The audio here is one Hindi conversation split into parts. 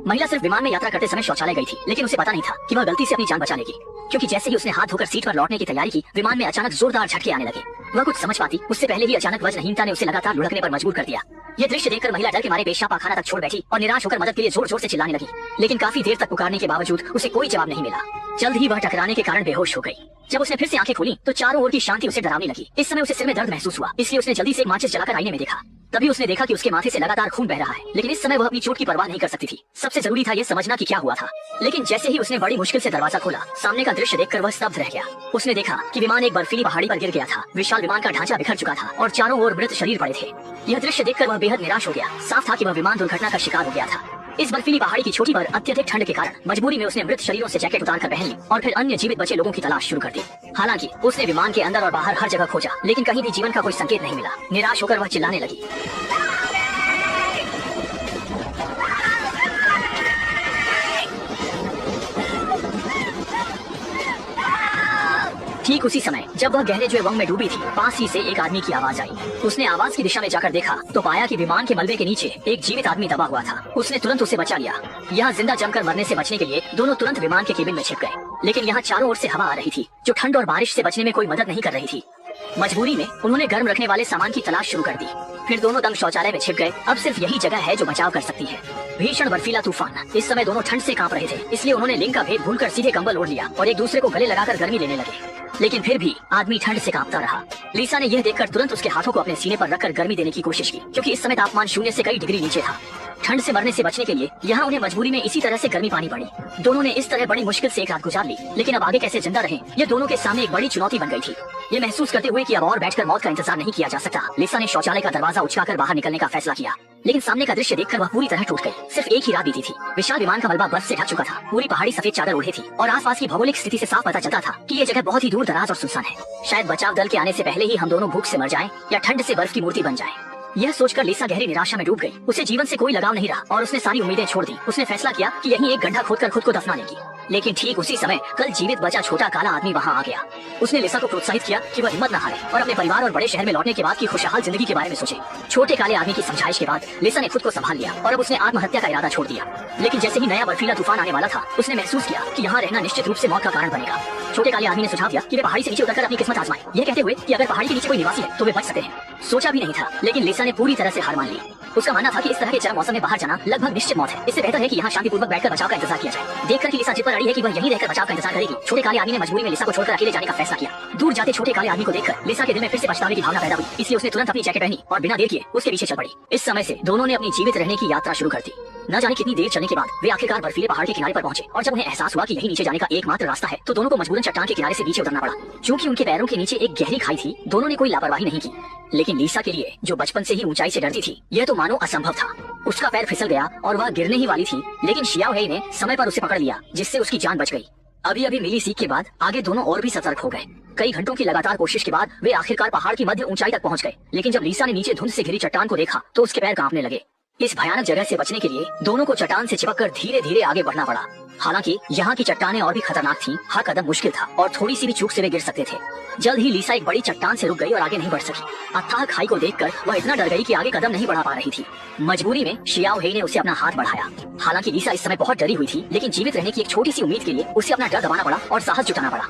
महिला सिर्फ विमान में यात्रा करते समय शौचालय गई थी, लेकिन उसे पता नहीं था कि वह गलती से अपनी जान बचा लेगी, क्योंकि जैसे ही उसने हाथ धोकर सीट पर लौटने की तैयारी की, विमान में अचानक जोरदार झटके आने लगे। वह कुछ समझ पाती उससे पहले ही अचानक वजनहीनता ने उसे लगातार लुढ़कने पर मजबूर कर दिया। ये दृश्य देखकर महिला डर के मारे पेशाब पाखाना तक छोड़ बैठी और निराश होकर मदद के लिए जोर जोर से चिल्लाने लगी, लेकिन काफी देर तक पुकारने के बावजूद उसे कोई जवाब नहीं मिला। जल्द ही वह टकराने के कारण बेहोश हो गई। जब उसने फिर से आंखें खोली तो चारों ओर की शांति उसे डरावनी लगी। इस समय उसे सिर में दर्द महसूस हुआ, इसलिए उसने जल्दी से एक माचिस जलाकर आईने में देखा। तभी उसने देखा कि उसके माथे से लगातार खून बह रहा है, लेकिन इस समय वह अपनी चोट की परवाह नहीं कर सकती थी। सबसे जरूरी था यह समझना कि क्या हुआ था। लेकिन जैसे ही उसने बड़ी मुश्किल से दरवाजा खोला, सामने का दृश्य देखकर वह स्तब्ध रह गया। उसने देखा कि विमान एक बर्फीली पहाड़ी पर गिर गया था। विशाल विमान का ढांचा बिखर चुका था और चारों ओर मृत शरीर पड़े थे। यह दृश्य देखकर वह बेहद निराश हो गया। साफ था कि वह विमान दुर्घटना का शिकार हो गया था। इस बर्फीली पहाड़ी की चोटी पर अत्यधिक ठंड के कारण मजबूरी में उसने मृत शरीरों से जैकेट उतार कर पहन ली और फिर अन्य जीवित बचे लोगों की तलाश शुरू कर दी। हालांकि उसने विमान के अंदर और बाहर हर जगह खोजा, लेकिन कहीं भी जीवन का कोई संकेत नहीं मिला। निराश होकर वह चिल्लाने लगी। ठीक उसी समय जब वह गहरे ज्वालामुखी में डूबी थी, पास ही से एक आदमी की आवाज आई। उसने आवाज की दिशा में जाकर देखा तो पाया कि विमान के मलबे के नीचे एक जीवित आदमी दबा हुआ था। उसने तुरंत उसे बचा लिया। यहाँ जिंदा जमकर मरने से बचने के लिए दोनों तुरंत विमान के केबिन में छिप गए, लेकिन यहाँ चारों ओर से हवा आ रही थी जो ठंड और बारिश से बचने में कोई मदद नहीं कर रही थी। मजबूरी में उन्होंने गर्म रखने वाले सामान की तलाश शुरू कर दी। फिर दोनों दंग शौचालय में छिप गए। अब सिर्फ यही जगह है जो बचाव कर सकती है। भीषण बर्फीला तूफान। इस समय दोनों ठंड से कांप रहे थे, इसलिए उन्होंने लिंग का भेद भूलकर सीधे कंबल ओढ़ लिया और एक दूसरे को गले लगाकर गर्मी लेने लगे। लेकिन फिर भी आदमी ठंड से कांपता रहा। लिसा ने यह देखकर तुरंत उसके हाथों को अपने सीने पर रखकर गर्मी देने की कोशिश की, क्योंकि इस समय तापमान 0 से कई डिग्री नीचे था। ठंड से मरने से बचने के लिए यहाँ उन्हें मजबूरी में इसी तरह से गर्मी पानी पड़ी। दोनों ने इस तरह बड़ी मुश्किल से एक रात गुजार ली, लेकिन अब आगे कैसे जिंदा रहें, ये दोनों के सामने एक बड़ी चुनौती बन गई थी। ये महसूस करते हुए कि अब और बैठकर मौत का इंतजार नहीं किया जा सकता, लिसा ने शौचालय का दरवाजा उचकाकर बाहर निकलने का फैसला किया। लेकिन सामने का दृश्य देखकर वह पूरी तरह टूट गई। सिर्फ एक ही रात बीती थी। विशाल विमान का मलबा बर्फ से ढक चुका था। पूरी पहाड़ी सफेद चादर ओढ़े थी और आसपास की भौगोलिक स्थिति से साफ पता चलता था कि ये जगह बहुत ही दूर दराज और सुनसान है। शायद बचाव दल के आने से पहले ही हम दोनों भूख से मर जाएं या ठंड से बर्फ की मूर्ति बन जाएं। यह सोचकर लिसा गहरी निराशा में डूब गई। उसे जीवन से कोई लगाव नहीं रहा और उसने सारी उम्मीदें छोड़ दी। उसने फैसला किया कि यहीं एक गड्ढा खोदकर खुद को दफना लेगी। लेकिन ठीक उसी समय कल जीवित बचा छोटा काला आदमी वहाँ आ गया। उसने लिसा को प्रोत्साहित किया कि वह हिम्मत न हारे और अपने परिवार और बड़े शहर में लौटने के बाद की खुशहाल जिंदगी के बारे में सोचे। छोटे काले आदमी की समझाइश के बाद लिसा ने खुद को संभाल लिया और अब उसने आत्महत्या का इरादा छोड़ दिया। लेकिन जैसे ही नया बर्फीला तूफान आने वाला था, उसने महसूस किया कि यहाँ रहना निश्चित रूप से मौत का कारण बनेगा। छोटे काले आदमी ने सुझाव दिया कि वे पहाड़ी से नीचे उतरकर अपनी किस्मत आजमाएं, यह कहते हुए कि अगर पहाड़ी के नीचे कोई निवासी है तो वे बच सकते हैं। सोचा भी नहीं था, लेकिन लिसा ने पूरी तरह से हार मान ली। उसका मानना था कि इस तरह के चरम मौसम में बाहर जाना लगभग निश्चित मौत है। इससे बेहतर है कि यहाँ शांतिपूर्वक बैठकर बचाव का इंतजार किया जाए। देखकर कि लिसा जिद पर अड़ी है कि वह यहीं रहकर बचाव का इंतजार करेगी, छोटे काले आदमी ने मजबूरी में लिसा को छोड़कर अकेले जाने का फैसला किया। दूर जाते छोटे काले आदमी को देखकर लिसा के दिल में फिर से पछतावे की भावना पैदा हुई, इसलिए उसने तुरंत अपनी जैकेट पहनी और बिना देर किए उसके पीछे चल पड़ी। इस समय से दोनों ने अपनी जीवित रहने की यात्रा शुरू कर दी। न जाने कितनी देर चलने के बाद वे आखिरकार बर्फीले पहाड़ के किनारे पर पहुंचे और जब उन्हें एहसास हुआ कि यही नीचे जाने का एकमात्र रास्ता है, तो दोनों को मजबूरन चट्टान के किनारे से नीचे उतरना पड़ा। क्योंकि उनके पैरों के नीचे एक गहरी खाई थी, दोनों ने कोई लापरवाही नहीं की। लेकिन लिसा के लिए, जो बचपन से ही ऊंचाई से डरती थी, यह तो मानो असंभव था। उसका पैर फिसल गया और वह गिरने ही वाली थी, लेकिन शियाओ हेई ने समय पर उसे पकड़ लिया, जिससे उसकी जान बच गई। अभी अभी मिली सीख के बाद आगे दोनों और भी सतर्क हो गए। कई घंटों की लगातार कोशिश के बाद वे आखिरकार पहाड़ की मध्य ऊंचाई तक पहुंच गए। लेकिन जब लिसा ने नीचे धुंध से घिरी चट्टान को देखा तो उसके पैर कांपने लगे। इस भयानक जगह से बचने के लिए दोनों को चट्टान से चिपककर धीरे धीरे आगे बढ़ना पड़ा। हालांकि यहाँ की चट्टानें और भी खतरनाक थीं, हर कदम मुश्किल था और थोड़ी सी भी चूक से वे गिर सकते थे। जल्द ही लिसा एक बड़ी चट्टान से रुक गई और आगे नहीं बढ़ सकी। अथाह खाई को देखकर वह इतना डर गई कि आगे कदम नहीं बढ़ा पा रही थी। मजबूरी में शियाओ हेई ने उसे अपना हाथ बढ़ाया। हालांकि लिसा इस समय बहुत डरी हुई थी, लेकिन जीवित रहने की एक छोटी सी उम्मीद के लिए उसे अपना डर दबाना पड़ा और साहस जुटाना पड़ा।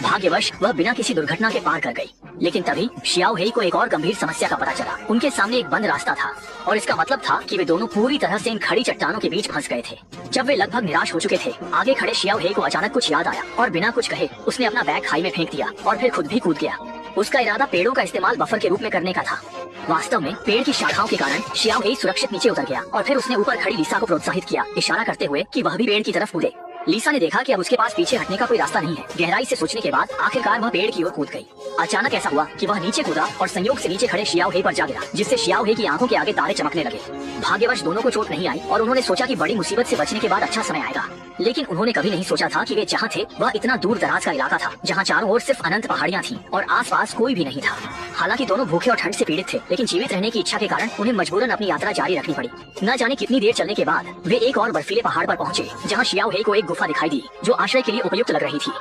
भाग्यवश वह बिना किसी दुर्घटना के पार कर गई। लेकिन तभी शियाओ हेई को एक और गंभीर समस्या का पता चला। उनके सामने एक बंद रास्ता था और इसका मतलब था कि वे दोनों पूरी तरह से इन खड़ी चट्टानों के बीच फंस गए थे। जब वे लगभग निराश हो चुके थे, आगे खड़े शियाओ हेई को अचानक कुछ याद आया और बिना कुछ कहे उसने अपना बैग खाई में फेंक दिया और फिर खुद भी कूद गया। उसका इरादा पेड़ों का इस्तेमाल बफर के रूप में करने का था। वास्तव में पेड़ की शाखाओं के कारण शियाओ हेई सुरक्षित नीचे उतर गया और फिर उसने ऊपर खड़ी लिसा को प्रोत्साहित किया, इशारा करते हुए कि वह भी पेड़ की तरफ कूदे। लिसा ने देखा कि अब उसके पास पीछे हटने का कोई रास्ता नहीं है। गहराई से सोचने के बाद आखिरकार वह पेड़ की ओर कूद गई। अचानक ऐसा हुआ कि वह नीचे कूदा और संयोग से नीचे खड़े शियाओ हेई पर जा गिरा, जिससे शियाओ हेई की आंखों के आगे तारे चमकने लगे। भाग्यवश दोनों को चोट नहीं आई और उन्होंने सोचा कि बड़ी मुसीबत से बचने के बाद अच्छा समय आएगा। लेकिन उन्होंने कभी नहीं सोचा था कि वे जहाँ थे वह इतना दूर दराज का इलाका था, जहाँ चारों ओर सिर्फ अनंत पहाड़ियाँ थीं और आसपास कोई भी नहीं था। हालांकि दोनों भूखे और ठंड से पीड़ित थे, लेकिन जीवित रहने की इच्छा के कारण उन्हें मजबूरन अपनी यात्रा जारी रखनी पड़ी। न जाने कितनी देर चलने के बाद वे एक और बर्फीले पहाड़ पर पहुंचे, जहाँ शियाओ हेई को एक गुफा दिखाई दी जो आश्रय के लिए उपयुक्त लग रही थी।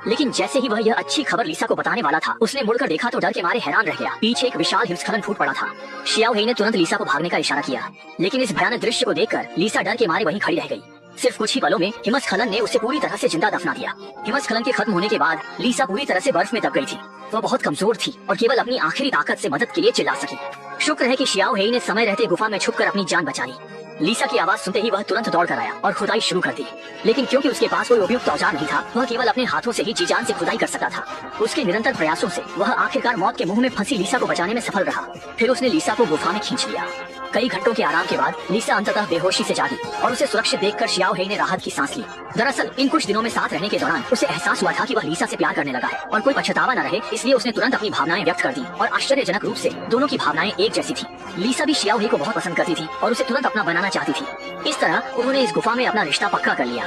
लेकिन जैसे ही वह यह अच्छी खबर लीसा को बताने वाला था, उसने मुड़कर देखा तो डर के मारे हैरान रह गया। पीछे एक विशाल हिमस्खलन फूट पड़ा था। शियाओ हेई ने तुरंत लीसा को भागने का इशारा किया, लेकिन इस भयानक दृश्य को देखकर लीसा डर के मारे वहीं खड़ी रह गई। सिर्फ कुछ ही पलों में हिमस्खलन ने उसे पूरी तरह से जिंदा दफना दिया। हिमस्खलन के खत्म होने के बाद लीसा पूरी तरह से बर्फ में दब गई थी। वह बहुत कमजोर थी और केवल अपनी आखिरी ताकत से मदद के लिए चिल्ला सकी। शुक्र है कि शियाओ हेई ने समय रहते गुफा में छुपकर अपनी जान बचा ली। लीसा की आवाज सुनते ही वह तुरंत दौड़ कर आया और खुदाई शुरू कर दी। लेकिन क्योंकि उसके पास कोई उपयुक्त औजार नहीं था, वह केवल अपने हाथों से ही जी जान से खुदाई कर सकता था। उसके निरंतर प्रयासों से वह आखिरकार मौत के मुंह में फंसी लीसा को बचाने में सफल रहा। फिर उसने लीसा को गुफा में खींच लिया। कई घंटों के आराम के बाद लीसा अंततः बेहोशी से जागी और उसे सुरक्षित देखकर शियाओ हेई ने राहत की सांस ली। दरअसल इन कुछ दिनों में साथ रहने के दौरान उसे एहसास हुआ था कि वह लीसा से प्यार करने लगा है और कोई पछतावा न रहे, इसलिए उसने तुरंत अपनी भावनाएं व्यक्त कर दी और आश्चर्यजनक रूप से दोनों की भावनाएं एक जैसी थी। लीसा भी शियाओ हेई को बहुत पसंद करती थी और उसे तुरंत अपना बनाना चाहती थी। इस तरह उन्होंने इस गुफा में अपना रिश्ता पक्का कर लिया।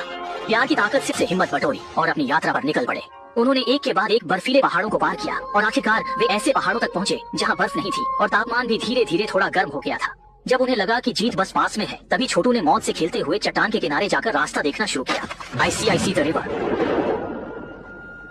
प्यार की ताकत से हिम्मत बटोरी और अपनी यात्रा पर निकल पड़े। उन्होंने एक के बाद एक बर्फीले पहाड़ों को पार किया और आखिरकार वे ऐसे पहाड़ों तक पहुँचे जहाँ बर्फ नहीं थी और तापमान भी धीरे धीरे थोड़ा गर्म हो गया था। जब उन्हें लगा कि जीत बस पास में है, तभी छोटू ने मौत से खेलते हुए चट्टान के किनारे जाकर रास्ता देखना शुरू किया। I see the river।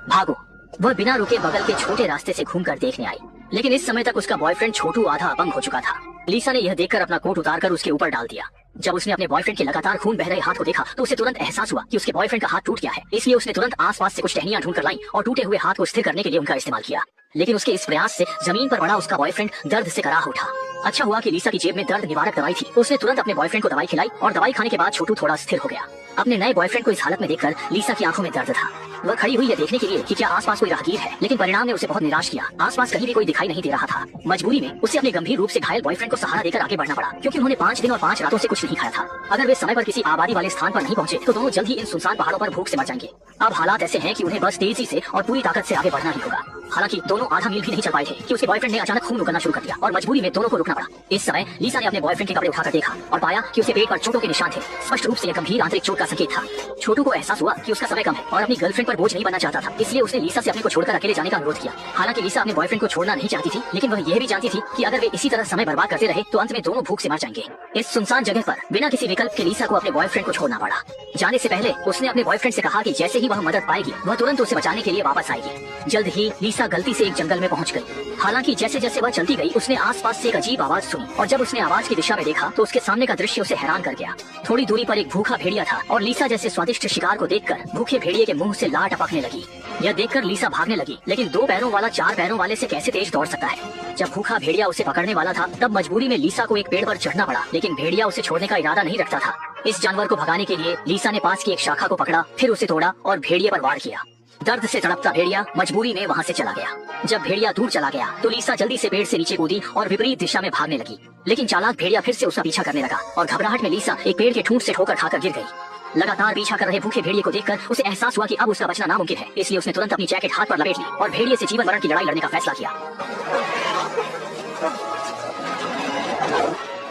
भागो। वह बिना रुके बगल के छोटे रास्ते से घूमकर देखने आई, लेकिन इस समय तक उसका बॉयफ्रेंड छोटू आधा अपंग हो चुका था। लीसा ने यह देखकर अपना कोट उतारकर उसके ऊपर डाल दिया। जब उसने अपने बॉयफ्रेंड के लगातार खून बह रहे हाथ को देखा तो उसे तुरंत एहसास हुआ कि उसके बॉयफ्रेंड का हाथ टूट गया है। इसलिए उसने तुरंत आसपास से कुछ टहनियां ढूंढकर लाई और टूटे हुए हाथ को स्थिर करने के लिए उनका इस्तेमाल किया। लेकिन उसके इस प्रयास से जमीन पर पड़ा उसका बॉयफ्रेंड दर्द से कराह उठा। अच्छा हुआ कि लीसा की जेब में दर्द निवारक दवाई थी। उसने तुरंत अपने बॉयफ्रेंड को दवाई खिलाई और दवाई खाने के बाद छोटू थोड़ा स्थिर हो गया। अपने नए बॉयफ्रेंड को इस हालत में देखकर लीसा की आंखों में दर्द था। वह खड़ी हुई यह देखने के लिए कि क्या आसपास कोई राहगीर है, लेकिन परिणाम ने उसे बहुत निराश किया। आसपास कहीं भी कोई दिखाई नहीं दे रहा था। मजबूरी में उसे अपने गंभीर रूप से घायल बॉयफ्रेंड को सहारा देकर आगे बढ़ना पड़ा, क्योंकि उन्होंने 5 दिन और 5 रातों से कुछ नहीं खाया था। अगर वे समय पर किसी आबादी वाले स्थान पर नहीं पहुंचे तो दोनों जल्द ही इन सुनसान पहाड़ों पर भूख से मर जाएंगे। अब हालात ऐसे हैं कि उन्हें बस तेजी से और पूरी ताकत से आगे बढ़ना ही होगा। हालांकि दोनों आधा मील भी नहीं चल पाए थे कि उसके बॉयफ्रेंड ने अचानक खून उगलना शुरू कर दिया और मजबूरी में दोनों को रुकना पड़ा। इस समय लीसा ने अपने बॉयफ्रेंड के कपड़े उठाकर देखा और पाया कि उसके पेट पर चोटों के निशान थे। स्पष्ट रूप से यह गंभीर आंतरिक चोट का संकेत था। छोटू को एहसास हुआ कि उसका समय कम है और अपनी गर्लफ्रेंड पर बोझ नहीं बनना चाहता था, इसलिए उसने लीसा से अपने को छोड़कर अकेले जाने का अनुरोध किया। हालांकि लीसा अपने बॉयफ्रेंड को छोड़ना नहीं चाहती थी, लेकिन वह यह भी जानती थी कि अगर वे इसी तरह समय बर्बाद करते रहे तो अंत में दोनों भूख से मर जाएंगे। इस सुनसान जगह पर बिना किसी विकल्प के लीसा को अपने बॉयफ्रेंड को छोड़ना पड़ा। जाने से पहले उसने अपने बॉयफ्रेंड से कहा कि जैसे ही वह मदद पाएगी वह तुरंत उसे बचाने के लिए वापस आएगी। जल्द ही लीसा गलती से एक जंगल में पहुंच गई। हालांकि जैसे जैसे वह चलती गई उसने आसपास से एक अजीब आवाज सुनी और जब उसने आवाज की दिशा में देखा तो उसके सामने का दृश्य उसे हैरान कर गया। थोड़ी दूरी पर एक भूखा भेड़िया था और लीसा जैसे स्वादिष्ट शिकार को देखकर भूखे भेड़िए के मुंह से लार टपकने लगी। यह देखकर लीसा भागने लगी, लेकिन 2 पैरों वाला 4 पैरों वाले से कैसे तेज दौड़ सकता है। जब भूखा भेड़िया उसे पकड़ने वाला था तब मजबूरी में लीसा को एक पेड़ पर चढ़ना पड़ा, लेकिन भेड़िया उसे छोड़ने का इरादा नहीं रखता था। इस जानवर को भगाने के लिए लीसा ने पास की एक शाखा को पकड़ा, फिर उसे तोड़ा और भेड़िए पर वार किया। दर्द से तड़पता भेड़िया मजबूरी में वहाँ से चला गया। जब भेड़िया दूर चला गया तो लीसा जल्दी से पेड़ से नीचे कूदी और विपरीत दिशा में भागने लगी, लेकिन चालाक भेड़िया फिर से उसका पीछा करने लगा और घबराहट में लीसा एक पेड़ के ठूंठ से ठोकर खाकर गिर गई। लगातार पीछा कर रहे भूखे भेड़िए को देखकर उसे एहसास हुआ कि अब उसका बचना नामुमकिन है, इसलिए उसने तुरंत अपनी जैकेट हाथ पर लपेट ली और भेड़िए से जीवन मरण की लड़ाई लड़ने का फैसला किया।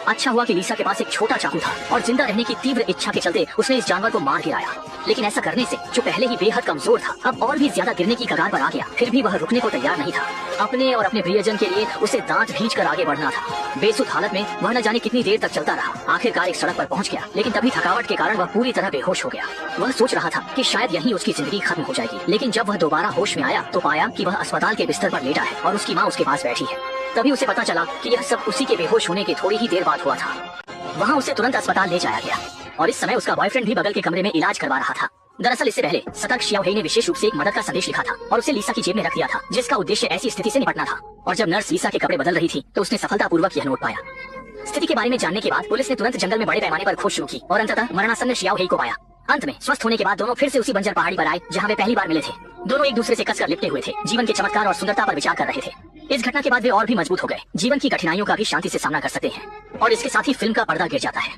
अच्छा हुआ कि लीसा के पास एक छोटा चाकू था और जिंदा रहने की तीव्र इच्छा के चलते उसने इस जानवर को मार गिराया। लेकिन ऐसा करने से जो पहले ही बेहद कमजोर था अब और भी ज्यादा गिरने की कगार पर आ गया। फिर भी वह रुकने को तैयार नहीं था। अपने और अपने प्रियजन के लिए उसे दांत भींचकर आगे बढ़ना था। बेसुध हालत में वह न जाने कितनी देर तक चलता रहा। आखिरकार एक सड़क पर पहुंच गया, लेकिन तभी थकावट के कारण वह पूरी तरह बेहोश हो गया। वह सोच रहा था कि शायद यहीं उसकी जिंदगी खत्म हो जाएगी, लेकिन जब वह दोबारा होश में आया तो पाया कि वह अस्पताल के बिस्तर पर लेटा है और उसकी माँ उसके पास बैठी है। तभी उसे पता चला कि यह सब उसी के बेहोश होने के थोड़ी ही देर बाद हुआ था। वहाँ उसे तुरंत अस्पताल ले जाया गया और इस समय उसका बॉयफ्रेंड भी बगल के कमरे में इलाज करवा रहा था। दरअसल इससे पहले सतर्क शियाओ हेई ने विशेष रूप से एक मदद का संदेश लिखा था और उसे लीसा की जेब में रख दिया था, जिसका उद्देश्य ऐसी स्थिति से निपटना था। और जब नर्स लीसा के कपड़े बदल रही थी तो उसने सफलतापूर्वक यह नोट पाया। स्थिति के बारे में जानने के बाद पुलिस ने तुरंत जंगल में बड़े पैमाने पर खोज शुरू की और अंततः मरणासन्न शियाओ हेई को पाया। अंत में स्वस्थ होने के बाद दोनों फिर से उसी बंजर पहाड़ी पर आए जहाँ वे पहली बार मिले थे। दोनों एक दूसरे से कसकर लिपटे हुए थे, जीवन के चमत्कार और सुंदरता पर विचार कर रहे थे। इस घटना के बाद वे और भी मजबूत हो गए, जीवन की कठिनाइयों का भी शांति से सामना कर सकते हैं। और इसके साथ ही फिल्म का पर्दा गिर जाता है।